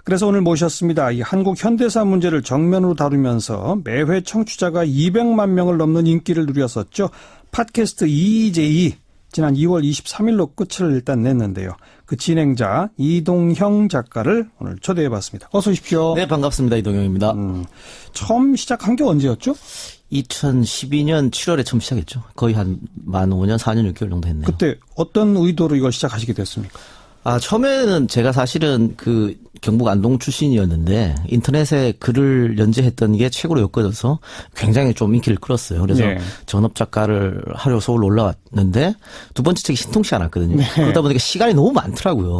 그래서 오늘 모셨습니다. 이 한국 현대사 문제를 정면으로 다루면서 매회 청취자가 200만 명을 넘는 인기를 누렸었죠. 팟캐스트 EJ. 지난 2월 23일로 끝을 일단 냈는데요. 그 진행자 이동형 작가를 오늘 초대해봤습니다. 어서 오십시오. 네, 반갑습니다. 이동형입니다. 처음 시작한 게 언제였죠? 2012년 7월에 처음 시작했죠. 거의 만 5년, 4년 6개월 정도 했네요. 그때 어떤 의도로 이걸 시작하시게 됐습니까? 처음에는 제가 사실은 경북 안동 출신이었는데 인터넷에 글을 연재했던 게 책으로 엮어져서 굉장히 좀 인기를 끌었어요. 그래서 네. 전업 작가를 하려 서울 올라왔는데 두 번째 책이 신통치가 않았거든요. 네. 그러다 보니까 시간이 너무 많더라고요.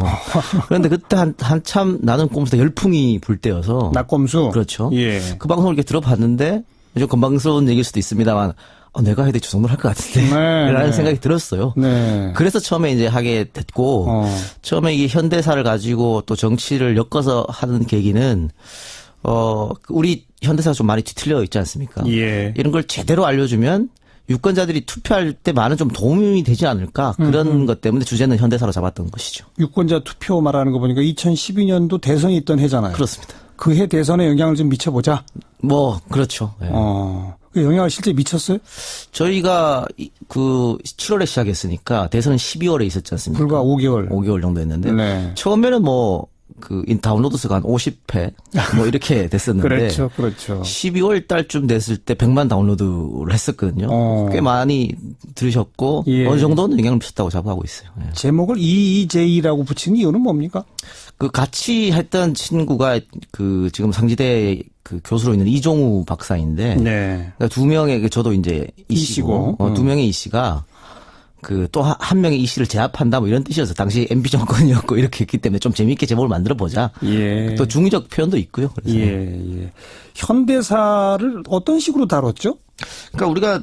그런데 그때 한참 나는 꼼수다 열풍이 불 때여서. 낙검수? 그렇죠. 예. 그 방송을 이렇게 들어봤는데 좀 건방스러운 얘기일 수도 있습니다만 내가 해도 저 정도는 할 것 같은데 네, 라는 네. 생각이 들었어요. 네. 그래서 처음에 이제 하게 됐고 처음에 이게 현대사를 가지고 또 정치를 엮어서 하는 계기는 우리 현대사가 좀 많이 뒤틀려 있지 않습니까? 예. 이런 걸 제대로 알려주면 유권자들이 투표할 때 많은 좀 도움이 되지 않을까 그런 것 때문에 주제는 현대사로 잡았던 것이죠. 유권자 투표 말하는 거 보니까 2012년도 대선이 있던 해잖아요. 그렇습니다. 그 해 대선에 영향을 좀 미쳐보자. 그렇죠. 네. 그 영향을 실제 미쳤어요? 저희가 7월에 시작했으니까 대선은 12월에 있었지 않습니까? 불과 5개월. 5개월 정도 했는데 네. 처음에는 다운로드 수가 한 50회 이렇게 됐었는데 그렇죠. 그렇죠. 12월 달쯤 됐을 때 100만 다운로드를 했었거든요. 꽤 많이 들으셨고 예. 어느 정도는 영향을 미쳤다고 자부하고 있어요. 예. 제목을 EEJ라고 붙인 이유는 뭡니까? 같이 했던 친구가 지금 상지대 교수로 있는 이종우 박사인데 네. 그러니까 두 명의 저도 이제 이 씨고 두 명의 이 씨가 또 한 명의 이 씨를 제압한다 이런 뜻이어서 당시 MB 정권이었고 이렇게 했기 때문에 좀 재미있게 제목을 만들어 보자. 예. 또 중의적 표현도 있고요. 그래서. 예. 현대사를 어떤 식으로 다뤘죠? 그러니까 우리가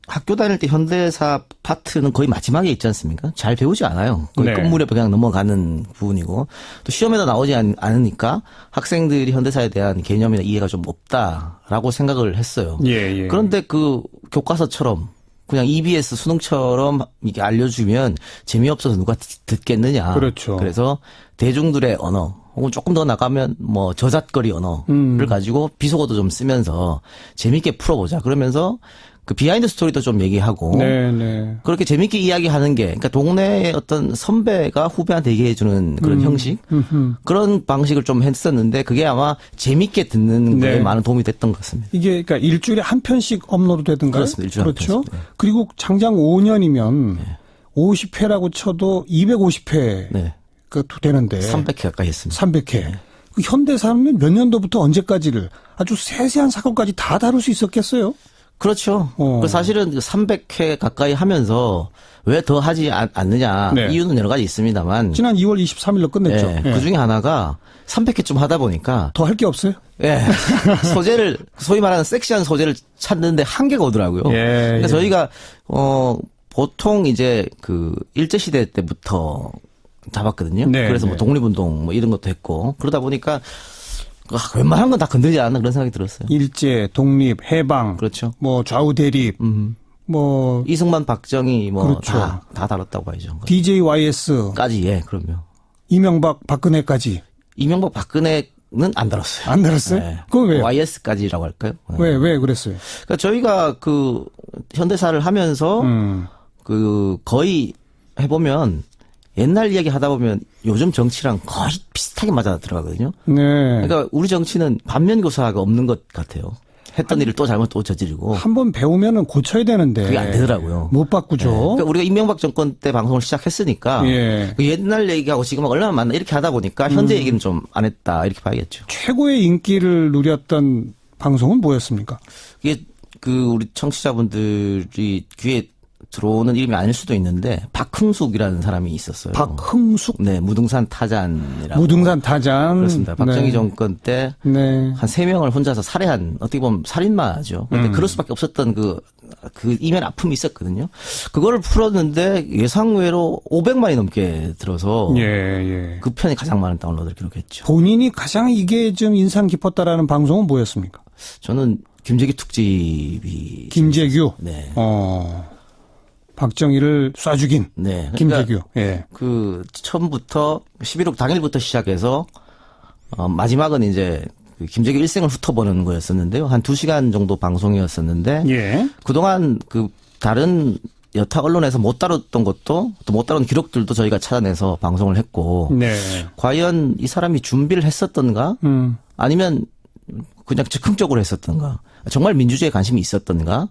학교 다닐 때 현대사 파트는 거의 마지막에 있지 않습니까? 잘 배우지 않아요. 거의 네. 끝무렵에 그냥 넘어가는 부분이고 또 시험에도 나오지 않으니까 학생들이 현대사에 대한 개념이나 이해가 좀 없다라고 생각을 했어요. 예. 그런데 교과서처럼 그냥 EBS 수능처럼 이게 알려주면 재미없어서 누가 듣겠느냐. 그렇죠. 그래서 대중들의 언어 혹은 조금 더 나가면 저잣거리 언어를 가지고 비속어도 좀 쓰면서 재미있게 풀어보자. 그러면서 비하인드 스토리도 좀 얘기하고 네. 그렇게 재미있게 이야기하는 게 그러니까 동네의 어떤 선배가 후배한테 얘기해주는 그런 형식 그런 방식을 좀 했었는데 그게 아마 재미있게 듣는 거에 네. 많은 도움이 됐던 것 같습니다. 이게 그러니까 일주일에 한 편씩 업로드 되던가요? 그렇습니다. 일주일에 그렇죠. 한 편씩. 네. 그리고 장장 5년이면 50회라고 쳐도 250회 네. 되는데 300회 가까이 했습니다. 300회. 그 현대사는 몇 년도부터 언제까지를 아주 세세한 사건까지 다 다룰 수 있었겠어요? 그렇죠. 사실은 300회 가까이 하면서 왜 더 하지 않느냐. 네. 이유는 여러 가지 있습니다만. 지난 2월 23일로 끝냈죠. 네. 그 중에 하나가 300회쯤 하다 보니까. 더 할 게 없어요? 예. 소재를, 소위 말하는 섹시한 소재를 찾는데 한계가 오더라고요. 그러니까 저희가, 보통 이제 일제시대 때부터 잡았거든요. 네, 그래서 네. 독립운동 이런 것도 했고. 그러다 보니까 웬만한 건 다 건드리지 않나 그런 생각이 들었어요. 일제, 독립, 해방, 그렇죠. 좌우 대립, 이승만, 박정희 그렇죠. 다 다뤘다고 봐야죠. DJYS, 까지 그럼요. 이명박, 박근혜까지 이명박, 박근혜는 안 다뤘어요. 안 다뤘어요? 네. 그건 왜요? YS까지라고 할까요? 네. 왜 그랬어요? 그러니까 저희가 현대사를 하면서 거의 해보면 옛날 이야기 하다 보면 요즘 정치랑 거의 비슷하게 맞아 들어가거든요. 네. 그러니까 우리 정치는 반면교사가 없는 것 같아요. 했던 일을 또 잘못 또 저지르고. 한번 배우면은 고쳐야 되는데. 그게 안 되더라고요. 못 바꾸죠. 네. 그러니까 우리가 이명박 정권 때 방송을 시작했으니까 예. 옛날 얘기하고 지금 얼마나 맞나 이렇게 하다 보니까 현재 얘기는 좀 안 했다 이렇게 봐야겠죠. 최고의 인기를 누렸던 방송은 뭐였습니까? 이게 우리 청취자분들이 귀에 들어오는 이름이 아닐 수도 있는데 박흥숙이라는 사람이 있었어요. 박흥숙? 네, 무등산 타잔이라고. 무등산 타잔. 그렇습니다. 박정희 네. 정권 때 네. 한 3명을 혼자서 살해한 어떻게 보면 살인마죠. 근데 그럴 수밖에 없었던 그 이면 아픔이 있었거든요. 그거를 풀었는데 예상외로 500만이 넘게 들어서 예. 그 편이 가장 많은 다운로드를 기록했죠. 본인이 가장 이게 좀 인상 깊었다라는 방송은 뭐였습니까? 저는 김재규 특집이 김재규. 네. 박정희를 쏴 죽인. 네. 김재규. 예. 처음부터 11월 당일부터 시작해서 마지막은 이제 그 김재규 일생을 훑어보는 거였었는데요. 한 2시간 정도 방송이었었는데 예. 그동안 그 다른 여타 언론에서 못 다뤘던 것도 또 못 다룬 기록들도 저희가 찾아내서 방송을 했고 네. 과연 이 사람이 준비를 했었던가 아니면 그냥 즉흥적으로 했었던가 정말 민주주의에 관심이 있었던가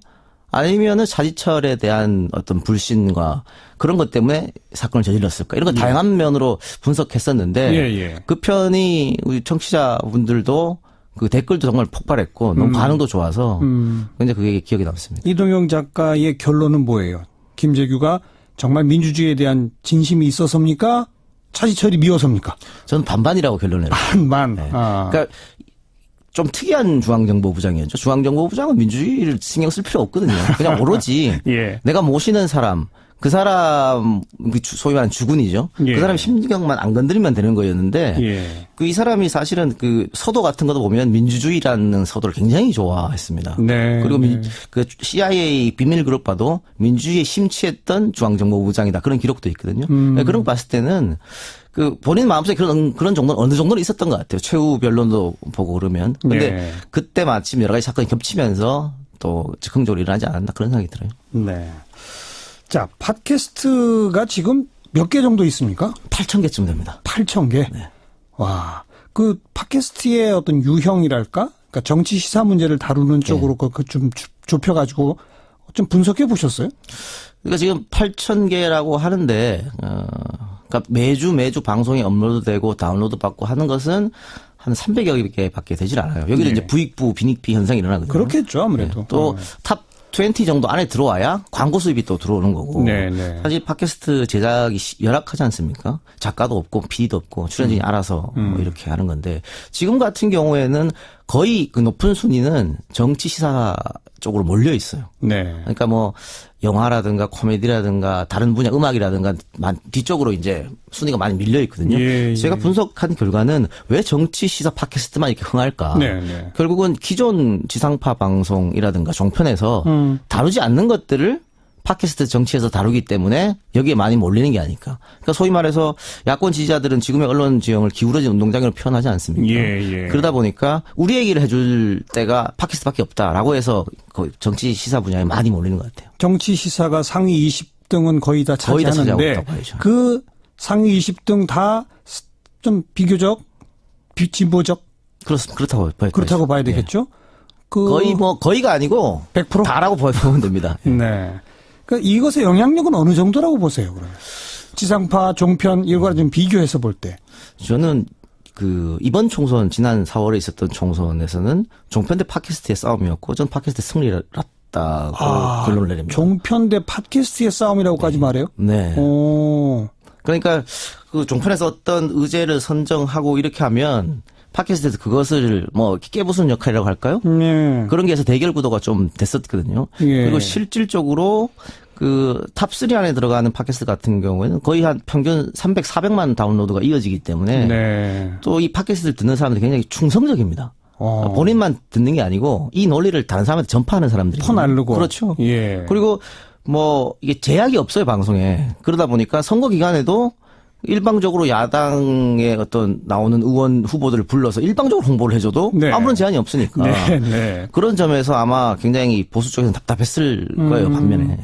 아니면은 차지철에 대한 어떤 불신과 그런 것 때문에 사건을 저질렀을까 이런 거 다양한 면으로 분석했었는데 예. 그 편이 우리 청취자분들도 그 댓글도 정말 폭발했고 너무 반응도 좋아서 굉장히 그게 기억에 남습니다. 이동영 작가의 결론은 뭐예요? 김재규가 정말 민주주의에 대한 진심이 있어서입니까? 차지철이 미워서입니까? 저는 반반이라고 결론을 내렸어요. 반반. 네. 그러니까 좀 특이한 중앙정보부장이었죠. 중앙정보부장은 민주주의를 신경 쓸 필요 없거든요. 그냥 오로지 예. 내가 모시는 사람, 그 사람 소위 말하는 주군이죠. 예. 그 사람 심경만 안 건드리면 되는 거였는데 예. 그 이 사람이 사실은 그 서도 같은 것도 보면 민주주의라는 서도를 굉장히 좋아했습니다. 네. 그리고 그 CIA 비밀 그룹 봐도 민주주의에 심취했던 중앙정보부장이다. 그런 기록도 있거든요. 그런 거 봤을 때는 그 본인 마음속에 그런 정도는 어느 정도는 있었던 것 같아요. 최후 변론도 보고 그러면. 근데 네. 그때 마침 여러 가지 사건이 겹치면서 또 즉흥적으로 일어나지 않았나 그런 생각이 들어요. 네. 자, 팟캐스트가 지금 몇 개 정도 있습니까? 8,000개쯤 됩니다. 8,000개? 네. 와. 그 팟캐스트의 어떤 유형이랄까? 그러니까 정치 시사 문제를 다루는 쪽으로 그 좀 좁혀가지고 좀 분석해 보셨어요? 그러니까 지금 8,000개라고 하는데, 그러니까 매주 방송이 업로드되고 다운로드 받고 하는 것은 한 300여 개밖에 되질 않아요. 여기는 네. 이제 부익부, 빈익비 현상이 일어나거든요. 그렇겠죠, 아무래도. 네. 또 탑 20 정도 안에 들어와야 광고 수입이 또 들어오는 거고. 네. 사실 팟캐스트 제작이 열악하지 않습니까? 작가도 없고 PD도 없고 출연진이 알아서 뭐 이렇게 하는 건데 지금 같은 경우에는 거의 그 높은 순위는 정치 시사 쪽으로 몰려 있어요. 네. 그러니까 뭐 영화라든가 코미디라든가 다른 분야 음악이라든가 뒤쪽으로 이제 순위가 많이 밀려 있거든요. 예. 제가 분석한 결과는 왜 정치 시사 팟캐스트만 이렇게 흥할까? 네. 결국은 기존 지상파 방송이라든가 종편에서 다루지 않는 것들을 팟캐스트 정치에서 다루기 때문에 여기에 많이 몰리는 게 아닐까. 그러니까 소위 말해서 야권 지지자들은 지금의 언론 지형을 기울어진 운동장으로 표현하지 않습니까? 예. 그러다 보니까 우리 얘기를 해줄 때가 팟캐스트밖에 없다라고 해서 거의 정치 시사 분야에 많이 몰리는 것 같아요. 정치 시사가 상위 20등은 거의 다 거의 다 차지하고 차지하는데 있다고 봐야죠. 그 상위 20등 다 좀 비교적 진보적 그렇다고 봐야죠. 그렇다고 봐야 되겠죠? 그 거의가 아니고 100%? 다라고 보면 됩니다. 네. 그 이것의 영향력은 어느 정도라고 보세요, 그러면? 지상파, 종편 이거랑 좀 비교해서 볼 때. 저는 그 이번 총선 지난 4월에 있었던 총선에서는 종편 대 팟캐스트의 싸움이었고 전 팟캐스트 승리를 했다고 결론을 내립니다. 종편 대 팟캐스트의 싸움이라고까지 말해요? 네. 오. 그러니까 그 종편에서 어떤 의제를 선정하고 이렇게 하면 팟캐스트에서 그것을 뭐 깨부수는 역할이라고 할까요? 네. 그런 게 해서 대결 구도가 좀 됐었거든요. 예. 그리고 실질적으로 그 탑3 안에 들어가는 팟캐스트 같은 경우에는 거의 한 평균 300, 400만 다운로드가 이어지기 때문에 네. 또 이 팟캐스트를 듣는 사람들이 굉장히 충성적입니다. 본인만 듣는 게 아니고 이 논리를 다른 사람한테 전파하는 사람들이 퍼날르고. 그렇죠. 예. 그리고 뭐 이게 제약이 없어요 방송에. 그러다 보니까 선거 기간에도 일방적으로 야당의 어떤 나오는 의원 후보들을 불러서 일방적으로 홍보를 해줘도 네. 아무런 제한이 없으니까 네. 그런 점에서 아마 굉장히 보수 쪽에서는 답답했을 거예요 반면에.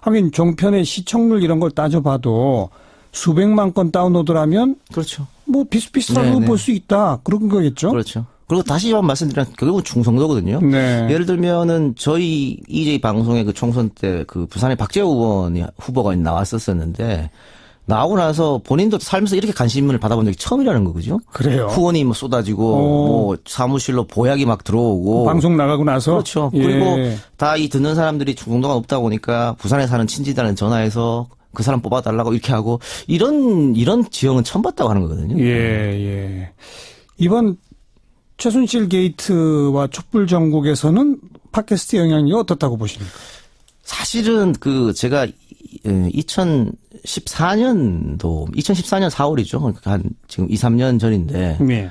하긴 종편의 시청률 이런 걸 따져봐도 수백만 건 다운로드라면 그렇죠. 뭐 비슷비슷하게 네네. 볼 수 있다. 그런 거겠죠? 그렇죠. 그리고 다시 한번 말씀드리면 결국은 충성도거든요. 네. 예를 들면은 저희 EJ 방송의 그 총선 때 그 부산의 박재호 의원이 후보가 나왔었었는데 나오고 나서 본인도 살면서 이렇게 관심을 받아본 적이 처음이라는 거죠. 그래요. 후원이 뭐 쏟아지고 뭐 사무실로 보약이 막 들어오고 방송 나가고 나서 그렇죠. 예. 그리고 다 이 듣는 사람들이 충동도가 없다 보니까 부산에 사는 친지들한테 전화해서 그 사람 뽑아달라고 이렇게 하고 이런 지형은 처음 봤다고 하는 거거든요. 예. 이번 최순실 게이트와 촛불 전국에서는 팟캐스트 영향이 어떻다고 보십니까? 사실은 그 제가 2014년 4월이죠. 그러니까 한 지금 2, 3년 전인데 네.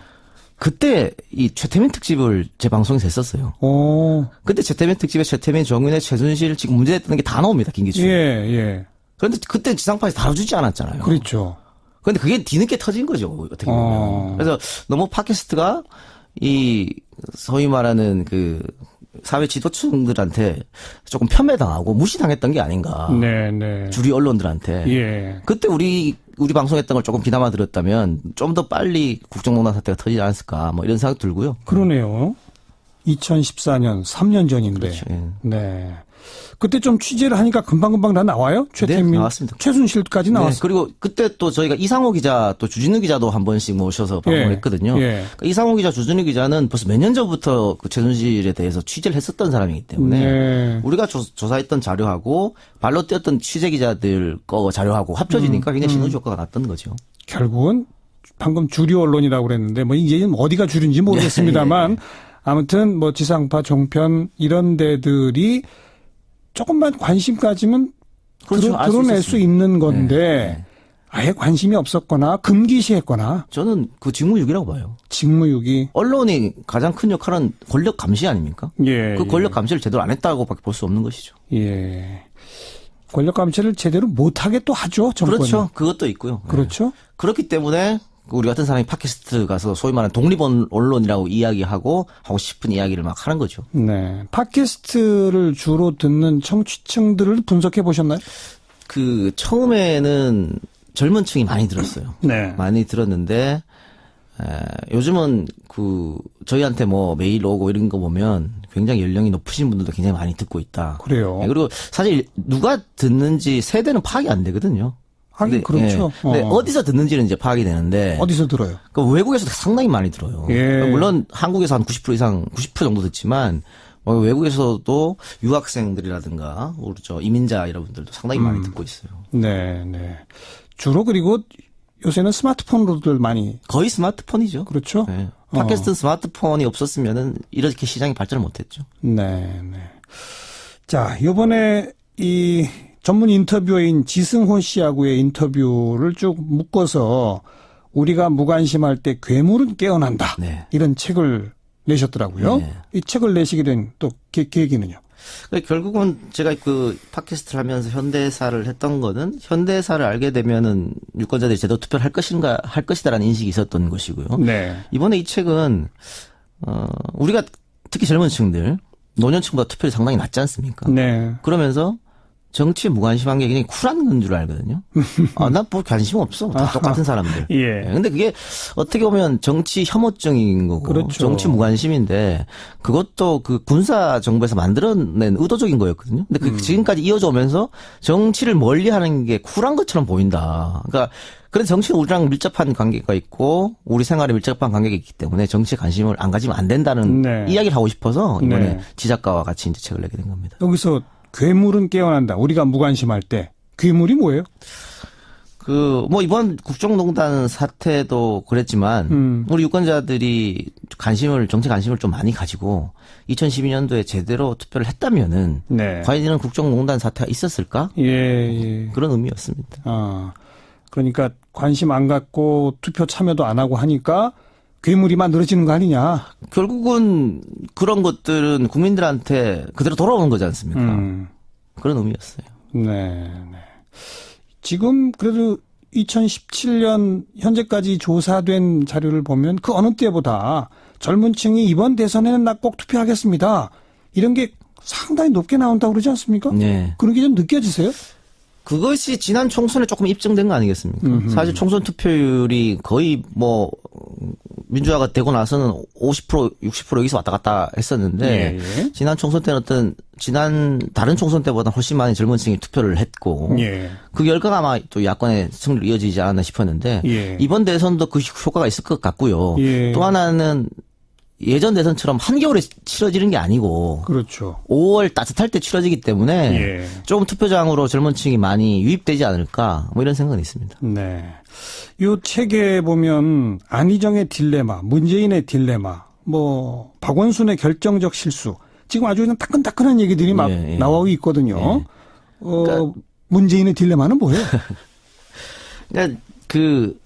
그때 이 최태민 특집을 제 방송에서 했었어요. 오. 그때 최태민 특집에 최태민, 정윤회, 최순실 지금 문제됐던 게 다 나옵니다. 김기춘. 예. 그런데 그때 지상파에서 다뤄주지 않았잖아요. 그렇죠. 근데 그게 뒤늦게 터진 거죠, 어떻게 보면. 그래서 너무 팟캐스트가 이 소위 말하는 그 사회 지도층들한테 조금 편매당하고 무시당했던 게 아닌가. 네. 주류 언론들한테. 예. 그때 우리 방송했던 걸 조금 귀담아 들었다면 좀 더 빨리 국정농단 사태가 터지지 않았을까 뭐 이런 생각 들고요. 그러네요. 2014년 3년 전인데. 그렇죠. 예. 네. 그때 좀 취재를 하니까 금방금방 다 나와요? 최태민, 나왔습니다. 최순실까지 나왔어요. 네, 그리고 그때 또 저희가 이상호 기자 또 주진우 기자도 한 번씩 모셔서 방송을 했거든요. 그러니까 이상호 기자, 주진우 기자는 벌써 몇 년 전부터 그 최순실에 대해서 취재를 했었던 사람이기 때문에 우리가 조사했던 자료하고 발로 뛰었던 취재 기자들 거 자료하고 합쳐지니까 굉장히 시너지 효과가 났던 거죠. 결국은 방금 주류 언론이라고 그랬는데 뭐 이제 어디가 주류인지 모르겠습니다만 아무튼 뭐 지상파, 종편 이런 데들이 조금만 관심 가지면 그렇죠. 드러낼 수 있는 건데 아예 관심이 없었거나 금기시했거나 저는 그 직무유기라고 봐요. 직무유기. 언론이 가장 큰 역할은 권력 감시 아닙니까? 예. 그 권력 감시를 제대로 안 했다고밖에 볼 수 없는 것이죠. 예. 권력 감시를 제대로 못하게 또 하죠. 정권은. 그렇죠. 그것도 있고요. 그렇죠. 그렇기 때문에 우리 같은 사람이 팟캐스트 가서 소위 말하는 독립 언론이라고 이야기하고 하고 싶은 이야기를 막 하는 거죠. 네. 팟캐스트를 주로 듣는 청취층들을 분석해 보셨나요? 그 처음에는 젊은 층이 많이 들었어요. 네. 많이 들었는데 요즘은 그 저희한테 뭐 메일 오고 이런 거 보면 굉장히 연령이 높으신 분들도 굉장히 많이 듣고 있다. 그래요. 그리고 사실 누가 듣는지 세대는 파악이 안 되거든요. 하긴 그렇죠. 근데 어디서 듣는지는 이제 파악이 되는데 어디서 들어요? 그 외국에서도 상당히 많이 들어요. 예. 물론 한국에서 한 90% 이상 90% 정도 듣지만 외국에서도 유학생들이라든가 우리 저 이민자 여러분들도 상당히 많이 듣고 있어요. 네. 주로 그리고 요새는 스마트폰으로들 많이 거의 스마트폰이죠. 그렇죠. 네. 팟캐스트는 스마트폰이 없었으면은 이렇게 시장이 발전을 못했죠. 네. 자, 이번에 이 전문 인터뷰어인 지승호 씨하고의 인터뷰를 쭉 묶어서 우리가 무관심할 때 괴물은 깨어난다. 네. 이런 책을 내셨더라고요. 네. 이 책을 내시게 된 또 계기는요? 그러니까 결국은 제가 그 팟캐스트를 하면서 현대사를 했던 거는 현대사를 알게 되면은 유권자들이 제대로 투표를 할 것이다라는 인식이 있었던 것이고요. 네. 이번에 이 책은 우리가 특히 젊은 층들 노년층보다 투표율이 상당히 낮지 않습니까? 네. 그러면서 정치에 무관심한 게 굉장히 쿨한 건 줄 알거든요. 난 뭐 관심 없어. 다 똑같은 사람들. 예. 근데 그게 어떻게 보면 정치 혐오증인 거고. 그렇죠. 정치 무관심인데 그것도 그 군사 정부에서 만들어낸 의도적인 거였거든요. 근데 그 지금까지 이어져 오면서 정치를 멀리 하는 게 쿨한 것처럼 보인다. 그러니까 그래서 정치는 우리랑 밀접한 관계가 있고 우리 생활에 밀접한 관계가 있기 때문에 정치에 관심을 안 가지면 안 된다는 이야기를 하고 싶어서 이번에 지작가와 같이 이제 책을 내게 된 겁니다. 여기서 괴물은 깨어난다. 우리가 무관심할 때. 괴물이 뭐예요? 뭐 이번 국정농단 사태도 그랬지만 우리 유권자들이 정치 관심을 좀 많이 가지고 2012년도에 제대로 투표를 했다면은 과연 이런 국정농단 사태가 있었을까? 예. 그런 의미였습니다. 그러니까 관심 안 갖고 투표 참여도 안 하고 하니까 괴물이 만들어지는 거 아니냐. 결국은 그런 것들은 국민들한테 그대로 돌아오는 거지 않습니까? 그런 의미였어요. 네. 지금 그래도 2017년 현재까지 조사된 자료를 보면 그 어느 때보다 젊은 층이 이번 대선에는 나 꼭 투표하겠습니다. 이런 게 상당히 높게 나온다고 그러지 않습니까? 네. 그런 게 좀 느껴지세요? 그것이 지난 총선에 조금 입증된 거 아니겠습니까? 사실 총선 투표율이 거의 뭐 민주화가 되고 나서는 50% 60% 여기서 왔다 갔다 했었는데 지난 총선 때는 다른 총선 때보다 훨씬 많은 젊은 층이 투표를 했고 그 결과가 아마 또 야권의 승리로 이어지지 않았나 싶었는데 이번 대선도 그 효과가 있을 것 같고요. 또 하나는 예전 대선처럼 한겨울에 치러지는 게 아니고 그렇죠. 5월 따뜻할 때 치러지기 때문에 조금 투표장으로 젊은 층이 많이 유입되지 않을까 뭐 이런 생각은 있습니다. 네. 이 책에 보면 안희정의 딜레마, 문재인의 딜레마, 뭐 박원순의 결정적 실수 지금 아주 그냥 따끈따끈한 얘기들이 막 나오고 있거든요. 그러니까 문재인의 딜레마는 뭐예요? 그러니까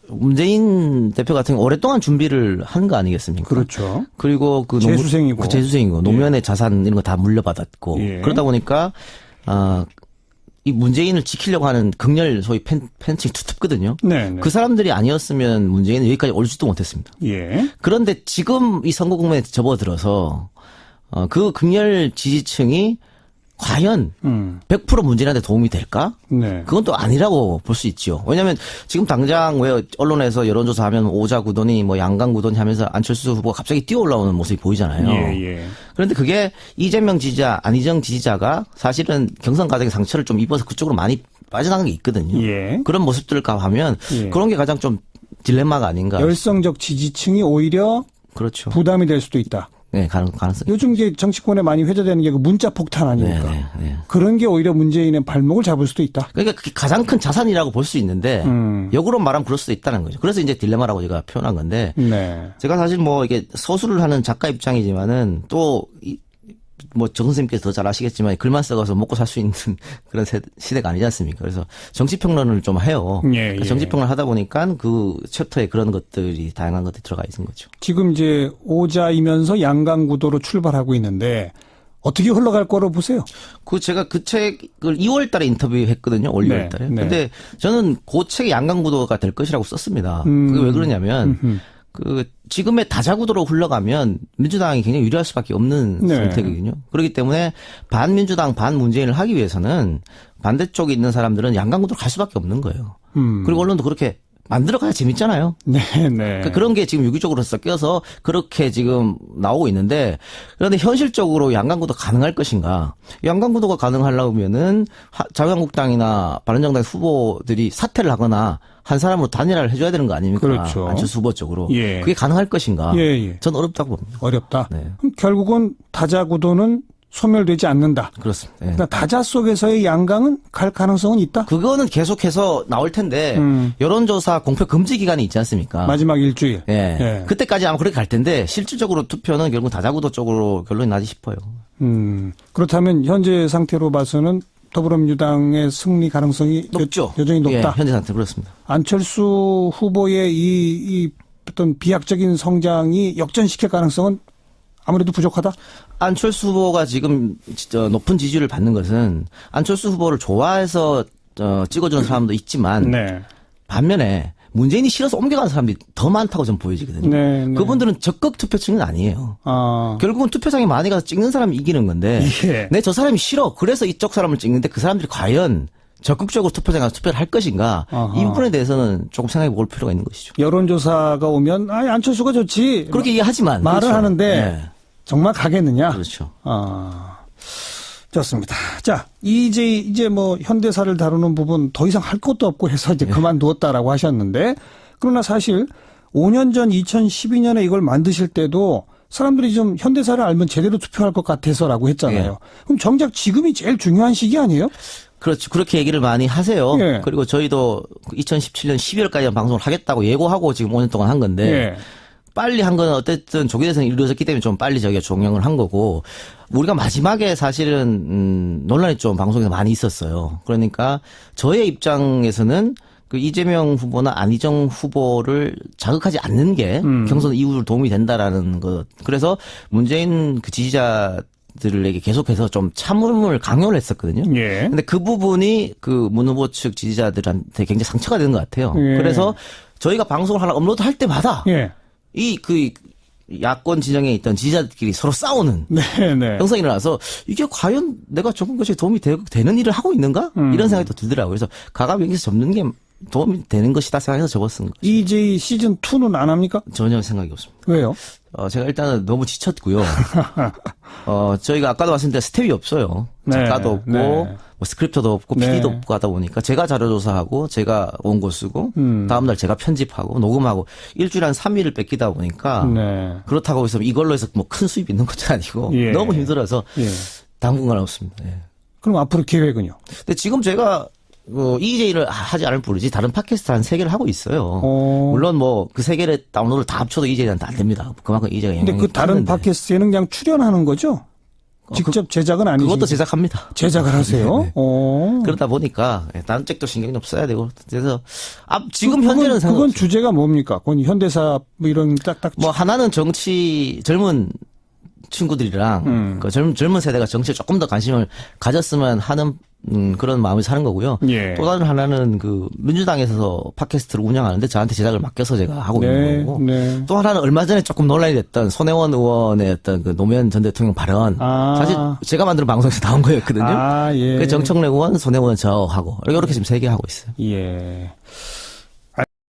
문재인 대표 같은 경우 오랫동안 준비를 한 거 아니겠습니까? 그렇죠. 그리고 재수생이고 노무현의 자산 이런 거 다 물려받았고 그러다 보니까 이 문재인을 지키려고 하는 극렬 소위 팬층이 두텁거든요. 네, 네. 그 사람들이 아니었으면 문재인은 여기까지 올지도 못했습니다. 예. 그런데 지금 이 선거 국면에 접어들어서 그 극렬 지지층이 과연 100% 문재인한테 도움이 될까? 네. 그건 또 아니라고 볼 수 있죠. 왜냐하면 지금 당장 왜 언론에서 여론조사하면 오자구도니 뭐 양강구도니 하면서 안철수 후보가 갑자기 뛰어 올라오는 모습이 보이잖아요. 예, 예. 그런데 그게 이재명 지지자, 안희정 지지자가 사실은 경선 과정에 상처를 좀 입어서 그쪽으로 많이 빠져나간 게 있거든요. 예. 그런 모습들을 감하면 예. 그런 게 가장 좀 딜레마가 아닌가. 열성적 지지층이 오히려 그렇죠. 부담이 될 수도 있다. 네, 가능성이. 요즘 이제 정치권에 많이 회자되는 게 그 문자 폭탄 아닙니까? 네, 네. 그런 게 오히려 문재인의 발목을 잡을 수도 있다. 그러니까 그게 가장 큰 자산이라고 볼 수 있는데 역으로 말하면 그럴 수도 있다는 거죠. 그래서 이제 딜레마라고 제가 표현한 건데 네. 제가 사실 뭐 이게 서술을 하는 작가 입장이지만은 또 뭐 정 선생님께서 더 잘 아시겠지만 글만 써가서 먹고 살 수 있는 그런 시대가 아니지 않습니까? 그래서 정치평론을 좀 해요. 예, 예. 정치평론을 하다 보니까 그 챕터에 그런 것들이 다양한 것들이 들어가 있는 거죠. 지금 이제 오자이면서 양강구도로 출발하고 있는데 어떻게 흘러갈 거로 보세요? 그 제가 그 책을 2월 달에 인터뷰했거든요. 올 2월 달에. 네. 근데 저는 그 책이 양강구도가 될 것이라고 썼습니다. 그게 왜 그러냐면 그 지금의 다자구도로 흘러가면 민주당이 굉장히 유리할 수밖에 없는 네. 상태거든요. 그렇기 때문에 반민주당 반문재인을 하기 위해서는 반대쪽에 있는 사람들은 양강구도로 갈 수밖에 없는 거예요. 그리고 언론도 그렇게 만들어가야 재밌잖아요. 네, 네. 그러니까 그런 게 지금 유기적으로 섞여서 그렇게 지금 나오고 있는데 그런데 현실적으로 양강구도 가능할 것인가? 양강구도가 가능하려면은 자유한국당이나 바른정당 후보들이 사퇴를 하거나 한 사람으로 단일화를 해줘야 되는 거 아닙니까? 그렇죠. 안철수 후보 쪽으로. 예. 그게 가능할 것인가? 예, 예. 전 어렵다고 봅니다. 어렵다. 네. 그럼 결국은 다자구도는 소멸되지 않는다. 그렇습니다. 예. 그러니까 다자 속에서의 양강은 갈 가능성은 있다. 그거는 계속해서 나올 텐데 여론조사 공표 금지 기간이 있지 않습니까? 마지막 일주일. 예. 예. 그때까지 아마 그렇게 갈 텐데 실질적으로 투표는 결국 다자구도 쪽으로 결론이 나지 싶어요. 그렇다면 현재 상태로 봐서는 더불어민주당의 승리 가능성이 높죠. 여전히 높다. 예, 현재 상태 그렇습니다. 안철수 후보의 이 어떤 비약적인 성장이 역전시킬 가능성은 아무래도 부족하다. 안철수 후보가 지금 높은 지지율을 받는 것은 안철수 후보를 좋아해서 찍어주는 사람도 있지만 네. 반면에 문재인이 싫어서 옮겨가는 사람들이 더 많다고 좀 보여지거든요. 네, 네. 그분들은 적극 투표층은 아니에요. 아. 결국은 투표장에 많이 가서 찍는 사람이 이기는 건데 예. 내 저 사람이 싫어. 그래서 이쪽 사람을 찍는데 그 사람들이 과연 적극적으로 투표장에 가서 투표를 할 것인가. 아하. 이 부분에 대해서는 조금 생각해 볼 필요가 있는 것이죠. 여론조사가 오면 안철수가 좋지. 그렇게 이해하지만. 말을 그렇죠. 하는데 네. 정말 가겠느냐. 그렇죠. 좋습니다. 자, 이제 뭐 현대사를 다루는 부분 더 이상 할 것도 없고 해서 이제 그만두었다라고 하셨는데, 그러나 사실 5년 전 2012년에 이걸 만드실 때도 사람들이 좀 현대사를 알면 제대로 투표할 것 같아서라고 했잖아요. 예. 그럼 정작 지금이 제일 중요한 시기 아니에요? 그렇죠. 그렇게 얘기를 많이 하세요. 예. 그리고 저희도 2017년 12월까지 방송을 하겠다고 예고하고 지금 5년 동안 한 건데 예. 빨리 한 건 어쨌든 조기 대선이 이루어졌기 때문에 좀 빨리 저희가 종영을 한 거고 우리가 마지막에 사실은 논란이 좀 방송에서 많이 있었어요. 그러니까 저의 입장에서는 그 이재명 후보나 안희정 후보를 자극하지 않는 게 경선 이후로 도움이 된다라는 것. 그래서 문재인 그 지지자들에게 계속해서 좀 참음을 강요를 했었거든요. 예. 근데 그 부분이 그 문 후보 측 지지자들한테 굉장히 상처가 되는 것 같아요. 예. 그래서 저희가 방송을 하나 업로드 할 때마다 예. 그 야권 진영에 있던 지지자들끼리 서로 싸우는 네. 형성이 일어나서 이게 과연 내가 정권 교체에 도움이 되는 일을 하고 있는가? 이런 생각이 또 들더라고요. 그래서 가감 여기서 접는 게 도움이 되는 것이다 생각해서 접었은 거죠. EJ 시즌 2는 안 합니까? 전혀 생각이 없습니다. 왜요? 제가 일단은 너무 지쳤고요. 저희가 아까도 말씀드린 스텝이 없어요. 네, 작가도 없고, 네. 뭐 스크립터도 없고, 네. PD도 없고 하다 보니까 제가 자료조사하고, 제가 원고 쓰고, 다음날 제가 편집하고, 녹음하고, 일주일에 한 3일을 뺏기다 보니까, 네. 그렇다고 해서 이걸로 해서 뭐 큰 수입이 있는 것도 아니고, 예. 너무 힘들어서, 예. 당분간 없습니다. 예. 그럼 앞으로 계획은요? 근데 지금 제가, EJ를 하지 않을 뿐이지, 다른 팟캐스트 한 3개를 하고 있어요. 물론 뭐, 그 3개를 다운로드를 다 합쳐도 EJ한테 안 됩니다. 그만큼 EJ가 영향이 근데 그 다른 컸는데. 팟캐스트에는 그냥 출연하는 거죠? 직접 제작은 아니죠. 그것도 제작합니다. 제작을 하세요? 네. 그러다 그러다 보니까 다른 책도 신경이 좀 써야 되고 그래서 지금 현재는 그건 상관없어요. 주제가 뭡니까? 그건 현대사 뭐 이런 딱딱 뭐 하나는 젊은 친구들이랑 그 젊은 세대가 정치에 조금 더 관심을 가졌으면 하는 그런 마음이 사는 거고요. 예. 또 다른 하나는 그 민주당에서 팟캐스트를 운영하는데 저한테 제작을 맡겨서 제가 하고 네, 있는 거고. 네. 또 하나는 얼마 전에 조금 논란이 됐던 손혜원 의원의 어떤 그 노무현 전 대통령 발언. 아. 사실 제가 만든 방송에서 나온 거였거든요. 아, 예. 그 정청래 의원, 손혜원 저하고 이렇게 지금 3개 하고 있어요. 예.